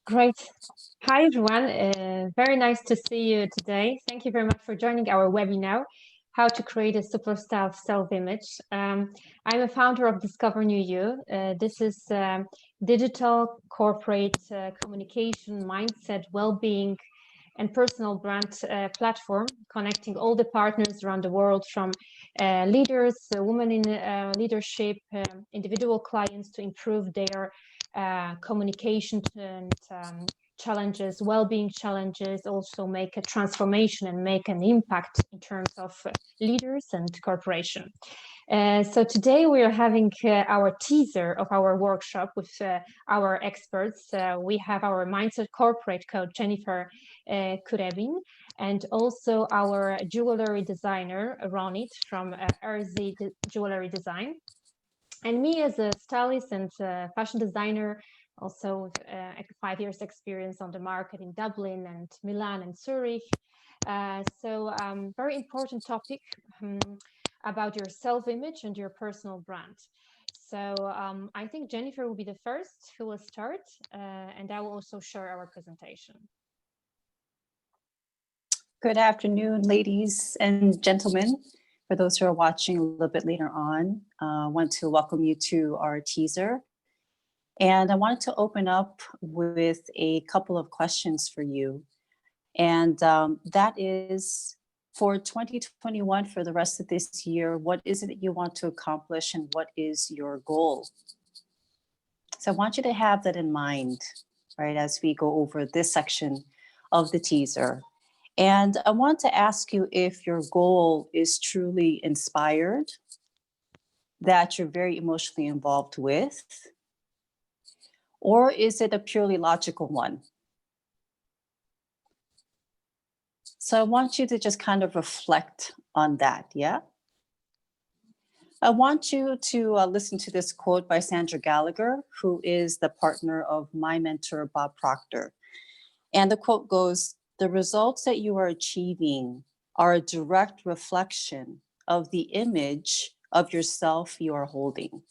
Great. Hi, everyone. Very nice to see you today. Thank you very much for joining our webinar, How to Create a Superstar Self-Image. I'm a founder of Discover New You. This is digital corporate communication, mindset, well-being, and personal brand platform connecting all the partners around the world from leaders, women in leadership, individual clients to improve their communication and challenges, well-being challenges, also make a transformation and make an impact in terms of leaders and corporation. So today we are having our teaser of our workshop with our experts. We have our Mindset Corporate coach, Jennifer Kurebin, and also our jewelry designer, Ronit from RZ Jewelry Design. And me as a stylist and fashion designer, also with 5 years experience on the market in Dublin and Milan and Zurich. So very important topic about your self-image and your personal brand. So I think Jennifer will be the first who will start, and I will also share our presentation. Good afternoon, ladies and gentlemen. For those who are watching a little bit later on, I want to welcome you to our teaser. And I wanted to open up with a couple of questions for you. And that is, for 2021, for the rest of this year, what is it that you want to accomplish and what is your goal? So I want you to have that in mind, right, as we go over this section of the teaser. And I want to ask you if your goal is truly inspired, that you're very emotionally involved with, or is it a purely logical one? So I want you to just kind of reflect on that, yeah? I want you to listen to this quote by Sandra Gallagher, who is the partner of my mentor, Bob Proctor. And the quote goes, "The results that you are achieving are a direct reflection of the image of yourself you are holding.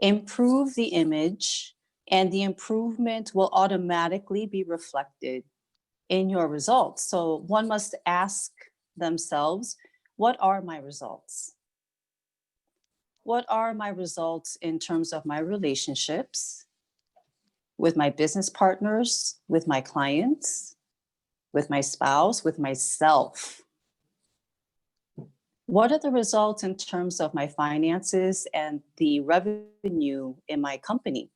Improve the image, and the improvement will automatically be reflected in your results." So one must ask themselves, what are my results? What are my results in terms of my relationships with my business partners, with my clients, with my spouse, with myself? What are the results in terms of my finances and the revenue in my company?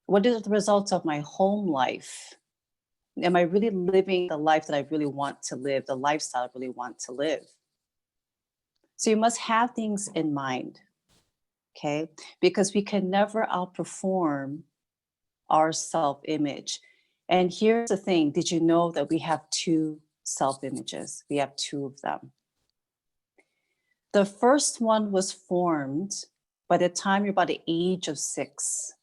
What are the results of my home life? Am I really living the life that I really want to live, the lifestyle I really want to live? So you must have things in mind, okay? Because we can never outperform our self-image. And here's the thing, did you know that we have two self-images? We have two of them. The first one was formed by the time you're about the age of 6.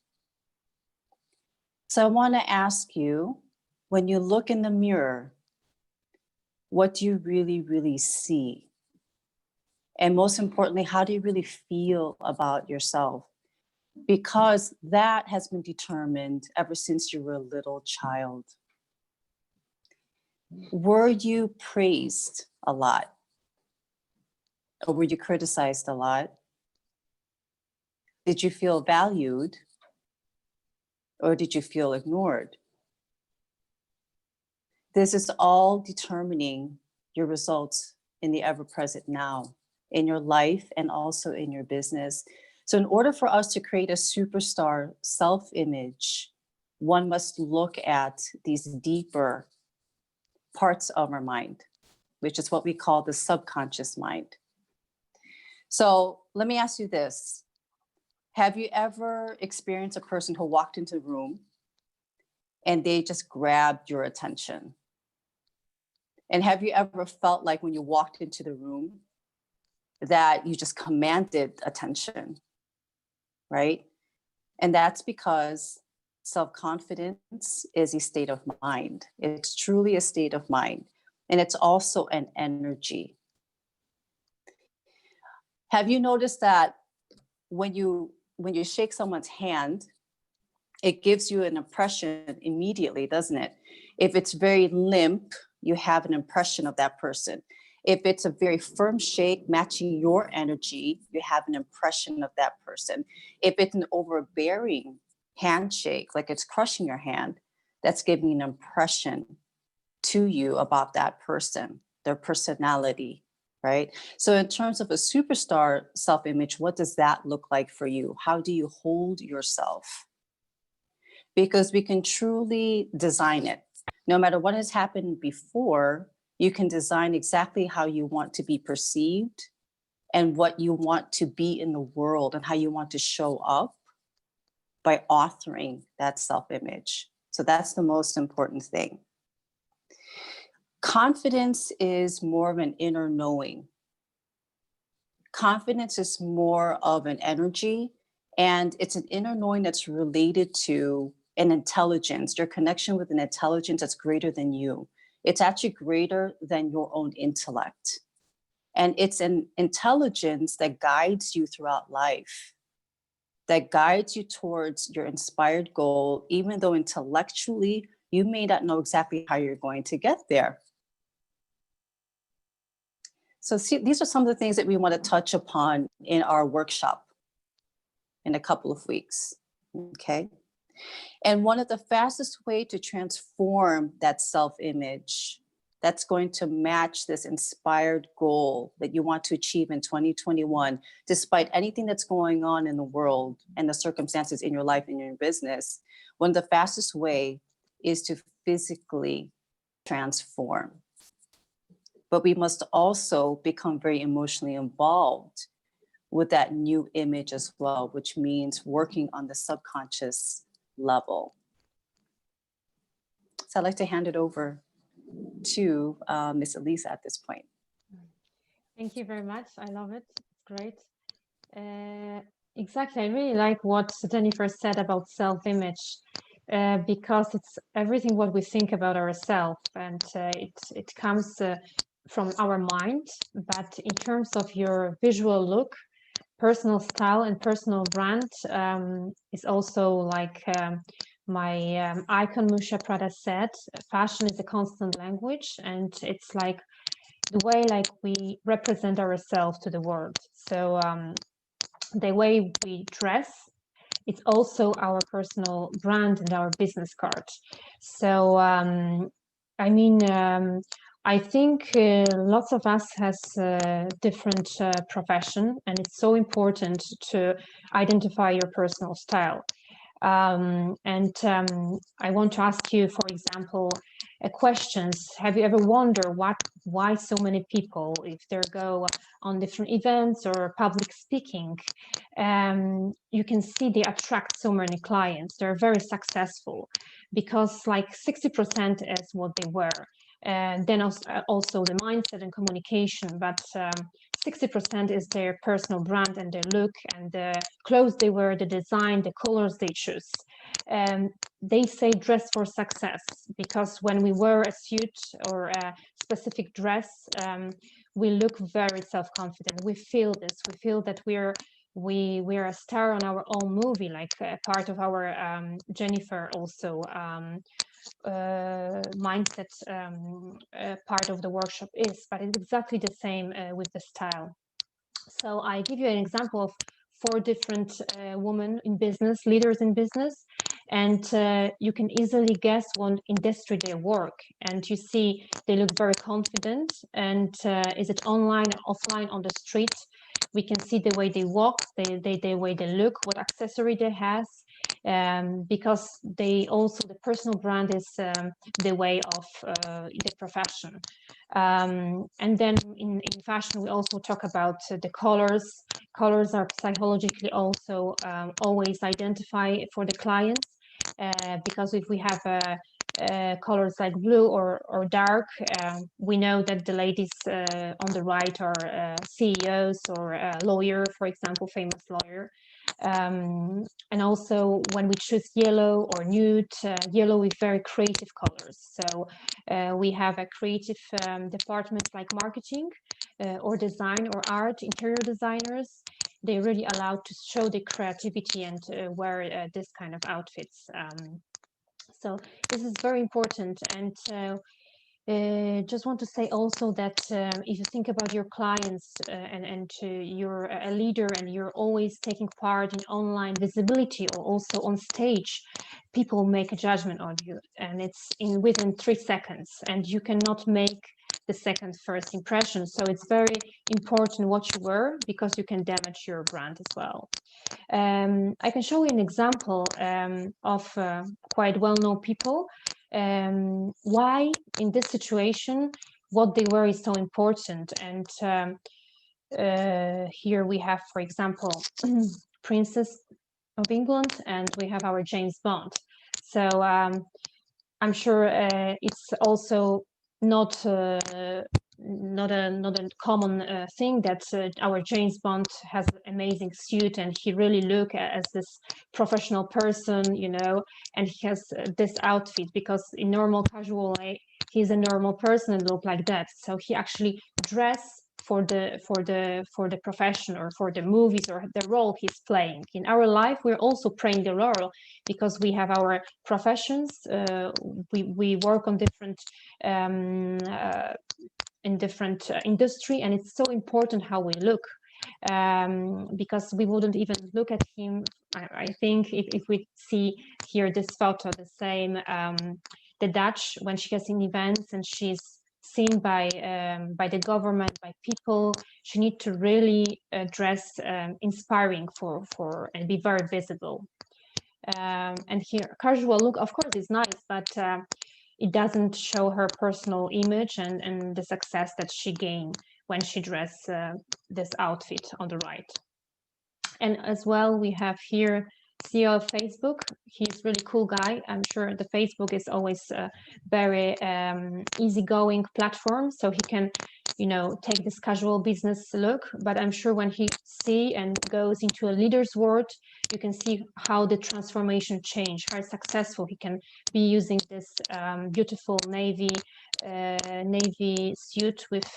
So I want to ask you, when you look in the mirror, what do you really, really see? And most importantly, how do you really feel about yourself? Because that has been determined ever since you were a little child. Were you praised a lot? Or were you criticized a lot? Did you feel valued? Or did you feel ignored? This is all determining your results in the ever-present now, in your life and also in your business. So in order for us to create a superstar self-image, one must look at these deeper parts of our mind, which is what we call the subconscious mind. So let me ask you this. Have you ever experienced a person who walked into a room and they just grabbed your attention? And have you ever felt like when you walked into the room that you just commanded attention, right? And that's because self-confidence is a state of mind. It's truly a state of mind. And it's also an energy. Have you noticed that when you shake someone's hand it gives you an impression immediately, doesn't it? If it's very limp, you have an impression of that person. If it's a very firm shake matching your energy, you have an impression of that person. If it's an overbearing handshake, like it's crushing your hand, that's giving an impression to you about that person, their personality, right? So in terms of a superstar self-image, what does that look like for you? How do you hold yourself? Because we can truly design it. No matter what has happened before, you can design exactly how you want to be perceived and what you want to be in the world and how you want to show up by authoring that self-image. So that's the most important thing. Confidence is more of an inner knowing. Confidence is more of an energy, and it's an inner knowing that's related to an intelligence, your connection with an intelligence that's greater than you. It's actually greater than your own intellect. And it's an intelligence that guides you throughout life, that guides you towards your inspired goal, even though intellectually you may not know exactly how you're going to get there. So see, these are some of the things that we want to touch upon in our workshop in a couple of weeks, okay? And one of the fastest way to transform that self-image that's going to match this inspired goal that you want to achieve in 2021, despite anything that's going on in the world and the circumstances in your life and your business, one of the fastest way is to physically transform. But we must also become very emotionally involved with that new image as well, which means working on the subconscious level. So I'd like to hand it over to Ms. Elisa at this point. Thank you very much. I love it. It's great. Exactly. I really like what Jennifer said about self-image, because it's everything what we think about ourselves, and it comes from our mind. But in terms of your visual look, personal style and personal brand is also like my icon Musha Prada said, fashion is a constant language, and it's like the way like we represent ourselves to the world. So the way we dress, it's also our personal brand and our business card. So I mean, I think lots of us has different profession, and it's so important to identify your personal style. I want to ask you, for example, questions. Have you ever wondered why so many people, if they go on different events or public speaking, you can see they attract so many clients. They're very successful because like 60% is what they wear. And then also the mindset and communication, but 60% is their personal brand and their look and the clothes they wear, the design, the colors they choose. They say dress for success, because when we wear a suit or a specific dress, we look very self-confident. We feel this. We feel that we're a star on our own movie, like part of our Jennifer also mindset part of the workshop is, but it's exactly the same with the style. So I give you an example of 4 different women in business, leaders in business, and you can easily guess what industry they work. And you see they look very confident, and is it online or offline on the street? We can see the way they walk, the way they look, what accessory they have, because they also, the personal brand is the way of the profession. And then in fashion, we also talk about the colors. Colors are psychologically also always identify for the clients, because if we have colors like blue or dark, we know that the ladies on the right are CEOs or lawyer, for example, famous lawyer. And also when we choose yellow or nude, yellow is very creative colors. So we have a creative department like marketing or design or art, interior designers. they're really allowed to show their creativity and wear this kind of outfits. So this is very important. And just want to say also that if you think about your clients and you're a leader and you're always taking part in online visibility or also on stage, people make a judgment on you, and it's within 3 seconds, and you cannot make the second first impression. So it's very important what you wear, because you can damage your brand as well. I can show you an example of quite well-known people. Why in this situation what they wear is so important. And here we have, for example, Princess of England, and we have our James Bond. So I'm sure it's also not a common thing that our James Bond has an amazing suit, and he really look as this professional person, you know, and he has this outfit, because in normal casual way he's a normal person and look like that. So he actually dress for the profession or for the movies or the role he's playing. In our life, we're also playing the role, because we have our professions. We work on different in different industry, and it's so important how we look, because we wouldn't even look at him. I think if we see here this photo, the same, the Dutch, when she has in events and she's seen by the government, by people, she need to really dress inspiring for and be very visible. And here, casual look, of course, is nice, but it doesn't show her personal image and the success that she gained when she dressed this outfit on the right. And as well, we have here CEO of Facebook. He's a really cool guy. I'm sure the Facebook is always a very easygoing platform, so he can, you know, take this casual business look. But I'm sure when he see and goes into a leader's world, you can see how the transformation changed, how successful he can be using this beautiful navy suit with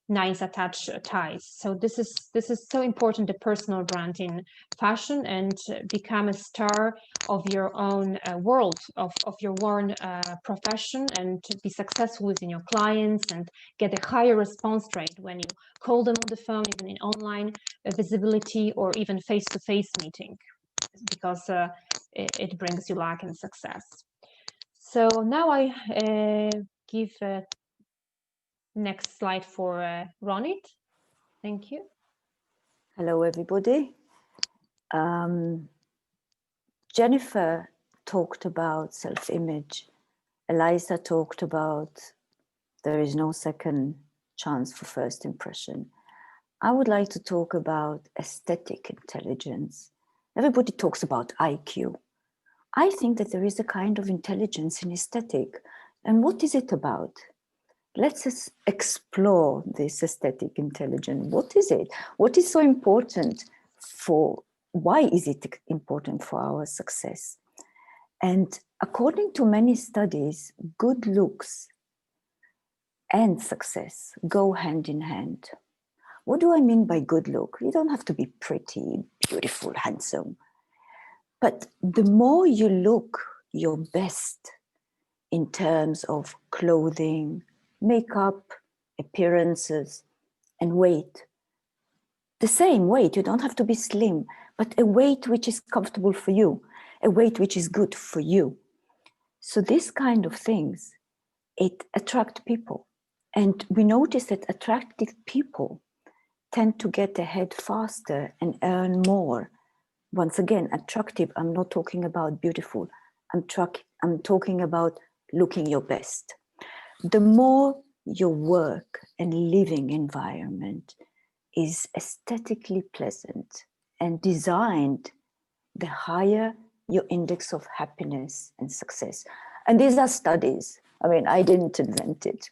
nice attached ties. So this is so important, the personal brand in fashion, and become a star of your own world, of your own profession, and to be successful within your clients and get a higher response rate when you call them on the phone, even in online visibility or even face-to-face meeting, because it brings you luck and success. So now I give next slide for Ronit. Thank you. Hello, everybody. Jennifer talked about self-image. Eliza talked about there is no second chance for first impression. I would like to talk about aesthetic intelligence. Everybody talks about IQ. I think that there is a kind of intelligence in aesthetic. And what is it about? Let's explore this aesthetic intelligence. What is it? What is so important for, why is it important for our success? And according to many studies, good looks and success go hand in hand. What do I mean by good look? You don't have to be pretty, beautiful, handsome. But the more you look your best in terms of clothing, makeup, appearances, and weight. The same weight, you don't have to be slim, but a weight which is comfortable for you, a weight which is good for you. So this kind of things, it attracts people. And we notice that attractive people tend to get ahead faster and earn more. Once again, attractive, I'm not talking about beautiful. I'm talking about looking your best. The more your work and living environment is aesthetically pleasant and designed, the higher your index of happiness and success. And these are studies. I mean, I didn't invent it.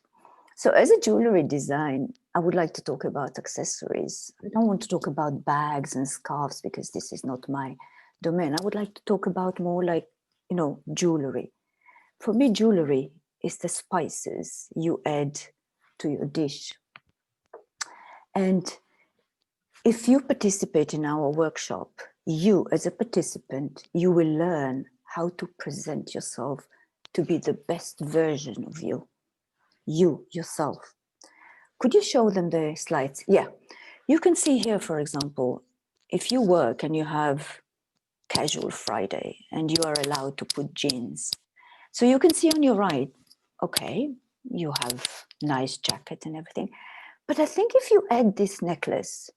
So as a jewelry design, I would like to talk about accessories. I don't want to talk about bags and scarves because this is not my domain. I would like to talk about more like, you know, jewelry. For me, jewelry is the spices you add to your dish. And if you participate in our workshop, you as a participant, you will learn how to present yourself to be the best version of you yourself. Could you show them the slides? Yeah, you can see here, for example, if you work and you have casual Friday and you are allowed to put jeans. So you can see on your right, okay, you have nice jacket and everything. But I think if you add this necklace,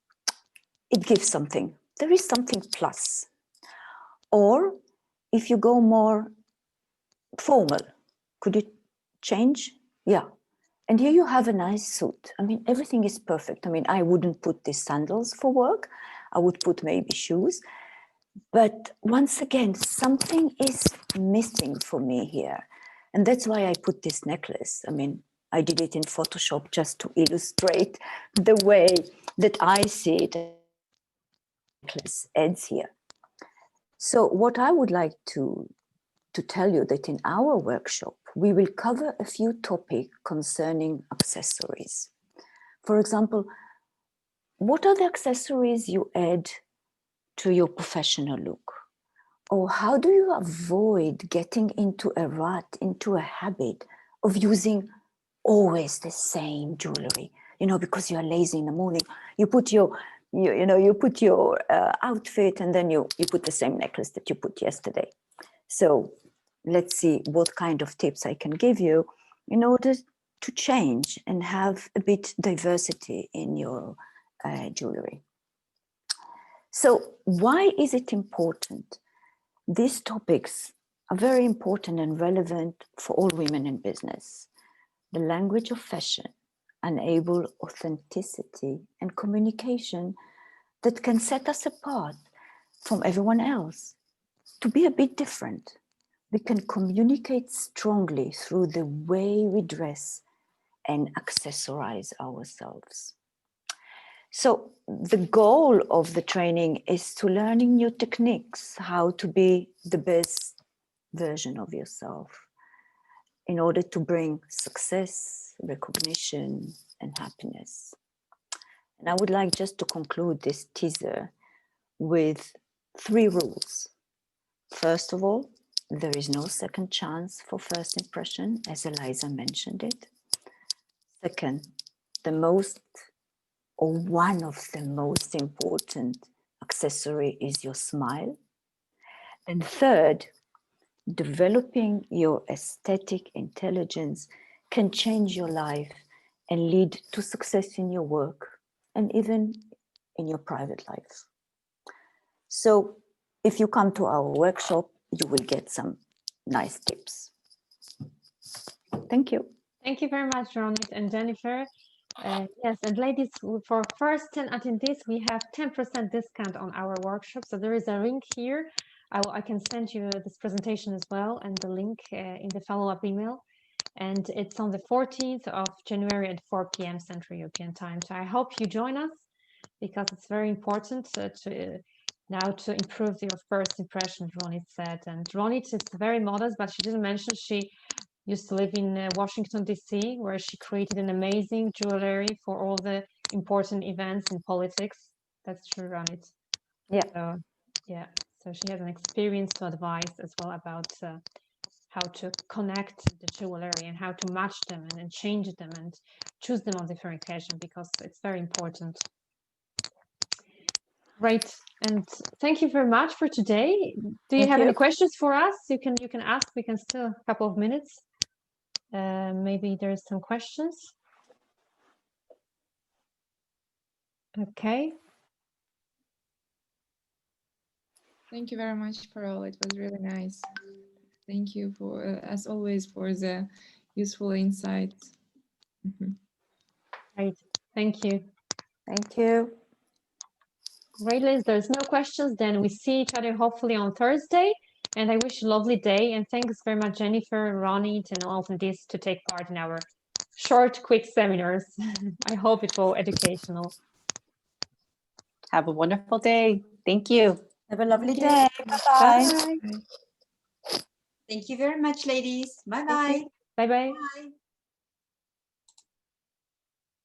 it gives something. There is something plus. Or if you go more formal, could you change? Yeah. And here you have a nice suit. I mean, everything is perfect. I mean, I wouldn't put these sandals for work. I would put maybe shoes. But once again, something is missing for me here. And that's why I put this necklace. I mean, I did it in Photoshop just to illustrate the way that I see it. Necklace adds here. So what I would like to tell you that in our workshop, we will cover a few topics concerning accessories. For example, what are the accessories you add to your professional look? Or how do you avoid getting into a rut, into a habit of using always the same jewelry? You know, because you are lazy in the morning, you put your outfit and then you put the same necklace that you put yesterday. So let's see what kind of tips I can give you in order to change and have a bit diversity in your jewelry. So why is it important? These topics are very important and relevant for all women in business. The language of fashion enable authenticity and communication that can set us apart from everyone else. To be a bit different, we can communicate strongly through the way we dress and accessorize ourselves. So the goal of the training is to learning new techniques, how to be the best version of yourself in order to bring success, recognition, and happiness. And I would like just to conclude this teaser with 3 rules. First of all, there is no second chance for first impression, as Eliza mentioned it. Second, one of the most important accessory is your smile. And third, developing your aesthetic intelligence can change your life and lead to success in your work and even in your private life. So if you come to our workshop, you will get some nice tips. Thank you. Thank you very much, Ronit and Jennifer. Yes, and ladies, for first 10 attendees, we have 10% discount on our workshop. So there is a link here. I can send you this presentation as well and the link in the follow-up email. And it's on the 14th of January at 4 p.m. Central European Time. So I hope you join us because it's very important to improve your first impression, Ronit said. And Ronit is very modest, but she didn't mention she used to live in Washington, D.C., where she created an amazing jewelry for all the important events in politics. That's true, Ronit. Yeah. So she has an experience to advise as well about how to connect the jewelry and how to match them and change them and choose them on different occasions, because it's very important. Great, and thank you very much for today. Do you have any questions for us? You can ask. We can still a couple of minutes. Maybe there's some questions. Okay. Thank you very much, Pearl. It was really nice. Thank you for, as always, for the useful insights. Great. Thank you. Thank you. Great, Liz. There's no questions. Then we see each other hopefully on Thursday. And I wish you a lovely day. And thanks very much, Jennifer, Ronit, and all of this to take part in our short, quick seminars. I hope it will be educational. Have a wonderful day. Thank you. Have a lovely day. Bye-bye. Bye. Thank you very much, ladies. Bye-bye. Bye-bye. Bye.